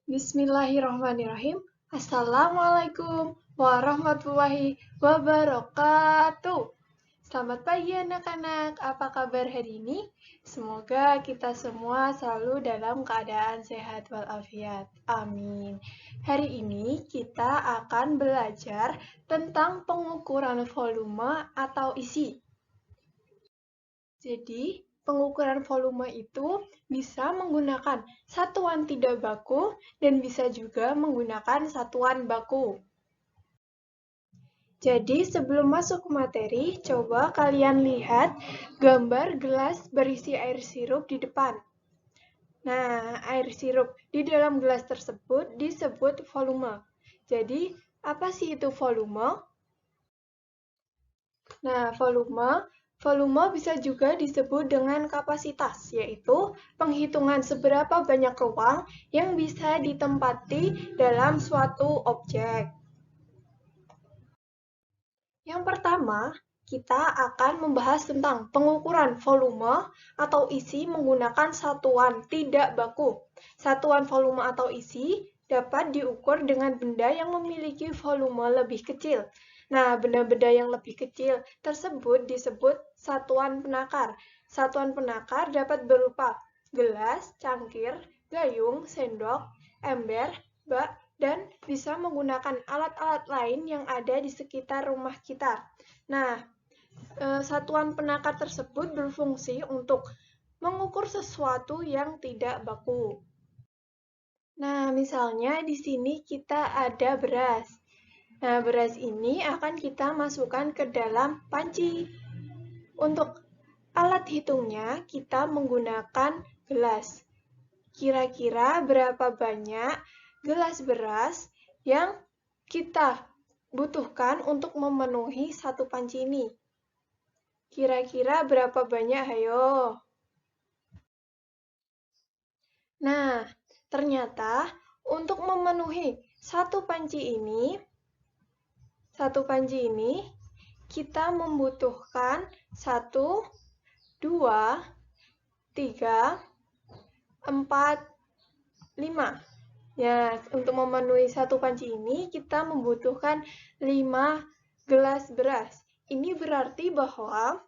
Bismillahirrahmanirrahim. Assalamualaikum warahmatullahi wabarakatuh. Selamat pagi anak-anak, apa kabar hari ini? Semoga kita semua selalu dalam keadaan sehat walafiat. Amin. Hari ini kita akan belajar tentang pengukuran volume atau isi. Jadi, pengukuran volume itu bisa menggunakan satuan tidak baku dan bisa juga menggunakan satuan baku. Jadi, sebelum masuk ke materi, coba kalian lihat gambar gelas berisi air sirup di depan. Nah, air sirup di dalam gelas tersebut disebut volume. Jadi, apa sih itu volume? Nah, volume bisa juga disebut dengan kapasitas, yaitu penghitungan seberapa banyak ruang yang bisa ditempati dalam suatu objek. Yang pertama, kita akan membahas tentang pengukuran volume atau isi menggunakan satuan tidak baku. Satuan volume atau isi dapat diukur dengan benda yang memiliki volume lebih kecil. Nah, benda-benda yang lebih kecil tersebut disebut satuan penakar. Satuan penakar dapat berupa gelas, cangkir, gayung, sendok, ember, bak, dan bisa menggunakan alat-alat lain yang ada di sekitar rumah kita. Nah, satuan penakar tersebut berfungsi untuk mengukur sesuatu yang tidak baku. Nah, misalnya di sini kita ada beras. Nah, beras ini akan kita masukkan ke dalam panci. Untuk alat hitungnya, kita menggunakan gelas. Kira-kira berapa banyak gelas beras yang kita butuhkan untuk memenuhi satu panci ini? Kira-kira berapa banyak, hayo? Nah, ternyata untuk memenuhi satu panci ini kita membutuhkan 1, 2, 3, 4, 5. Ya, untuk memenuhi satu panci ini kita membutuhkan 5 gelas beras. Ini berarti bahwa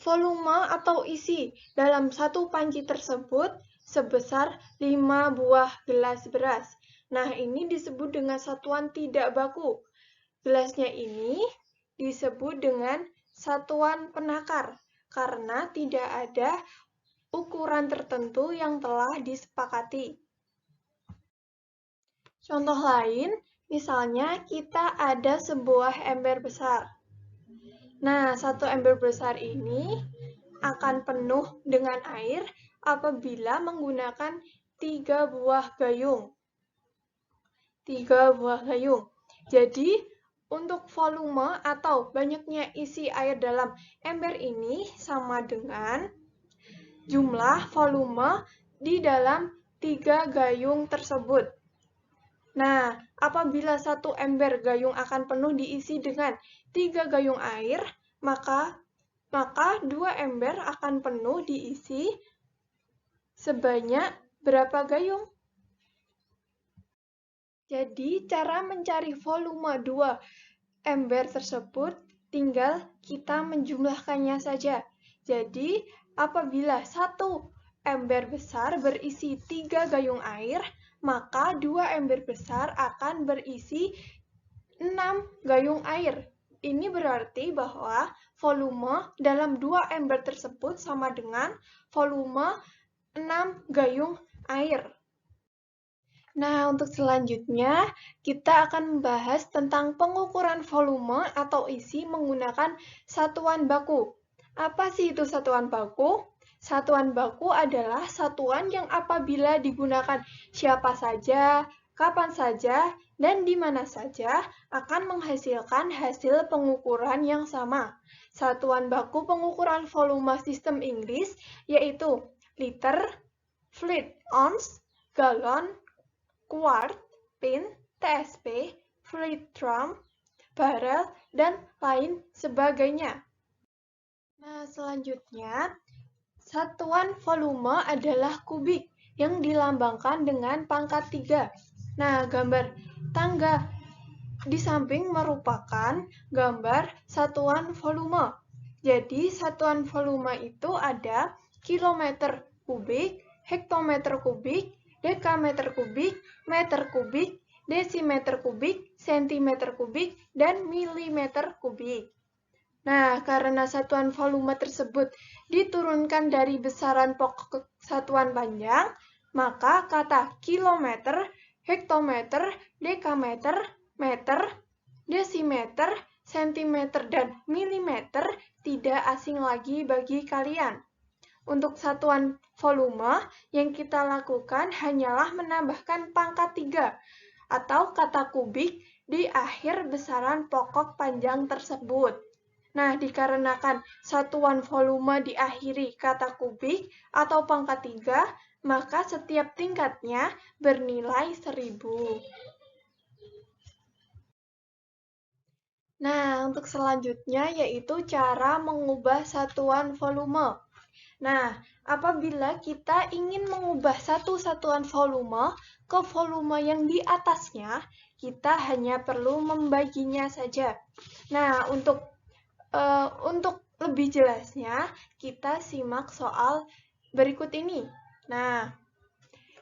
volume atau isi dalam satu panci tersebut sebesar 5 buah gelas beras. Nah, ini disebut dengan satuan tidak baku. Gelasnya ini disebut dengan satuan penakar karena tidak ada ukuran tertentu yang telah disepakati. Contoh lain, misalnya kita ada sebuah ember besar. Nah, satu ember besar ini akan penuh dengan air apabila menggunakan 3 buah gayung. 3 buah gayung. Jadi, untuk volume atau banyaknya isi air dalam ember ini sama dengan jumlah volume di dalam 3 gayung tersebut. Nah, apabila satu ember gayung akan penuh diisi dengan 3 gayung air, maka 2 ember akan penuh diisi sebanyak berapa gayung? Jadi, cara mencari volume 2 ember tersebut tinggal kita menjumlahkannya saja. Jadi, apabila satu ember besar berisi 3 gayung air, maka 2 ember besar akan berisi 6 gayung air. Ini berarti bahwa volume dalam 2 ember tersebut sama dengan volume 6 gayung air. Nah, untuk selanjutnya, kita akan membahas tentang pengukuran volume atau isi menggunakan satuan baku. Apa sih itu satuan baku? Satuan baku adalah satuan yang apabila digunakan siapa saja, kapan saja, dan di mana saja akan menghasilkan hasil pengukuran yang sama. Satuan baku pengukuran volume sistem Inggris yaitu liter, fleet, ounce, galon, quart, pint, TSP, fleet drum, barrel, dan lain sebagainya. Nah, selanjutnya, satuan volume adalah kubik, yang dilambangkan dengan pangkat 3. Nah, gambar tangga di samping merupakan gambar satuan volume. Jadi, satuan volume itu ada kilometer kubik, hektometer kubik, dekameter kubik, meter kubik, desimeter kubik, sentimeter kubik, dan milimeter kubik. Nah, karena satuan volume tersebut diturunkan dari besaran pokok satuan panjang, maka kata kilometer, hektometer, dekameter, meter, desimeter, sentimeter, dan milimeter tidak asing lagi bagi kalian. Untuk satuan volume, yang kita lakukan hanyalah menambahkan pangkat 3 atau kata kubik di akhir besaran pokok panjang tersebut. Nah, dikarenakan satuan volume diakhiri kata kubik atau pangkat 3, maka setiap tingkatnya bernilai 1000. Nah, untuk selanjutnya yaitu cara mengubah satuan volume. Nah, apabila kita ingin mengubah satu satuan volume ke volume yang di atasnya, kita hanya perlu membaginya saja. Nah, untuk lebih jelasnya, kita simak soal berikut ini. Nah,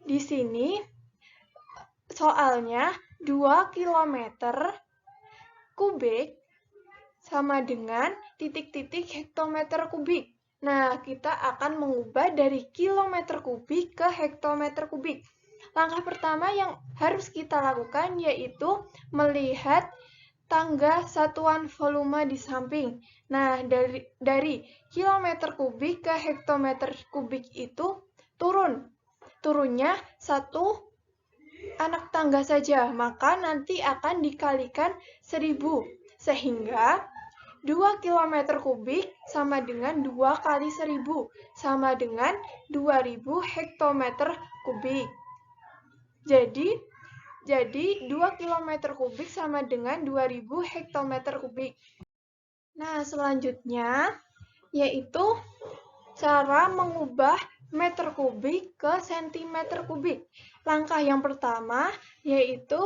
di sini soalnya 2 km kubik sama dengan titik-titik hektometer kubik. Nah, kita akan mengubah dari kilometer kubik ke hektometer kubik. Langkah pertama yang harus kita lakukan yaitu melihat tangga satuan volume di samping. Nah, dari kilometer kubik ke hektometer kubik itu turunnya 1 anak tangga saja, maka nanti akan dikalikan 1000, sehingga 2 km kubik sama dengan 2 kali 1000, sama dengan 2000 hektometer kubik. Jadi 2 km kubik sama dengan 2000 hektometer kubik. Nah, selanjutnya yaitu cara mengubah meter kubik ke sentimeter kubik. Langkah yang pertama yaitu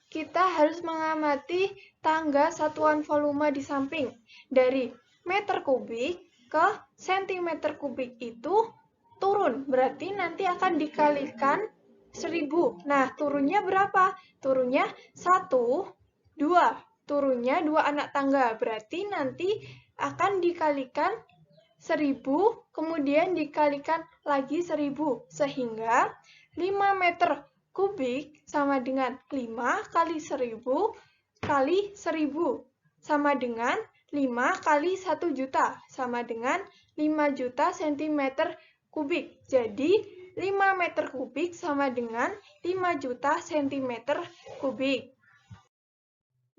kita harus mengamati tangga satuan volume di samping. Dari meter kubik ke sentimeter kubik itu turun, berarti nanti akan dikalikan 1000. Nah, turunnya berapa? Turunnya 1, 2. Turunnya 2 anak tangga, berarti nanti akan dikalikan 1000, kemudian dikalikan lagi 1000, sehingga 5 meter kubik sama dengan 5 kali 1000 kali 1000, sama dengan 5 kali 1 juta, sama dengan 5 juta sentimeter kubik. Jadi, 5 meter kubik sama dengan 5 juta sentimeter kubik.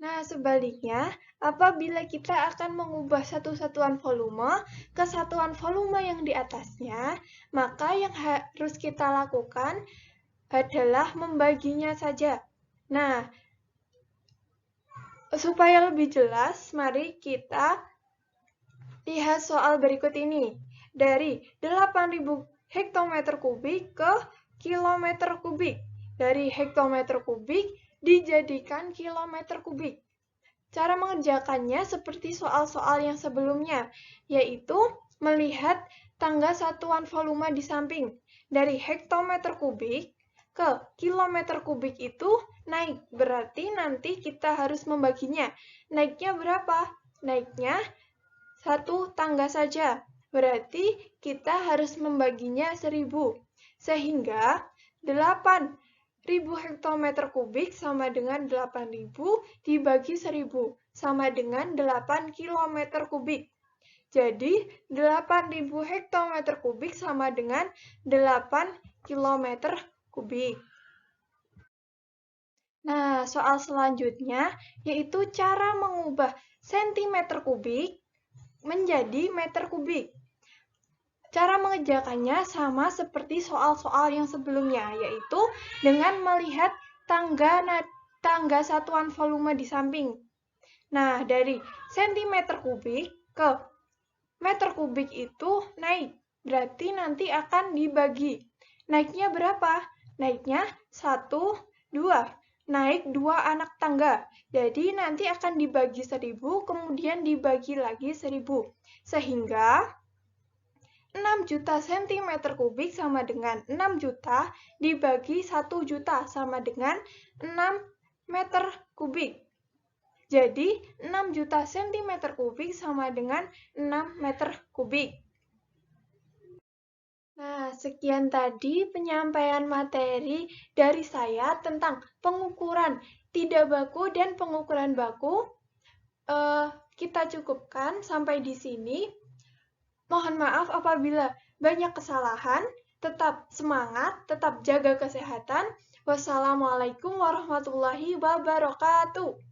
Nah, sebaliknya, apabila kita akan mengubah satu satuan volume ke satuan volume yang di atasnya, maka yang harus kita lakukan adalah membaginya saja. Nah, supaya lebih jelas, mari kita lihat soal berikut ini. Dari 8.000 hektometer kubik ke kilometer kubik. Dari hektometer kubik dijadikan kilometer kubik. Cara mengerjakannya seperti soal-soal yang sebelumnya, yaitu melihat tangga satuan volume di samping. Dari hektometer kubik ke kilometer kubik itu naik, berarti nanti kita harus membaginya. Naiknya berapa? Naiknya 1 tangga saja, berarti kita harus membaginya 1000. Sehingga 8.000 hektometer kubik sama dengan 8.000 dibagi 1000, sama dengan 8 km kubik. Jadi, 8.000 hektometer kubik sama dengan 8 km kubik. Nah, soal selanjutnya yaitu cara mengubah sentimeter kubik menjadi meter kubik. Cara mengerjakannya sama seperti soal-soal yang sebelumnya, yaitu dengan melihat tangga satuan volume di samping. Nah, dari sentimeter kubik ke meter kubik itu naik, berarti nanti akan dibagi. Naiknya berapa? Naiknya 1, 2. Naik 2 anak tangga. Jadi nanti akan dibagi 1.000, kemudian dibagi lagi 1.000. Sehingga 6 juta cm kubik sama dengan 6 juta dibagi 1 juta sama dengan 6 meter kubik. Jadi 6 juta cm kubik sama dengan 6 meter kubik. Nah, sekian tadi penyampaian materi dari saya tentang pengukuran tidak baku dan pengukuran baku. Kita cukupkan sampai di sini. Mohon maaf apabila banyak kesalahan. Tetap semangat, tetap jaga kesehatan. Wassalamualaikum warahmatullahi wabarakatuh.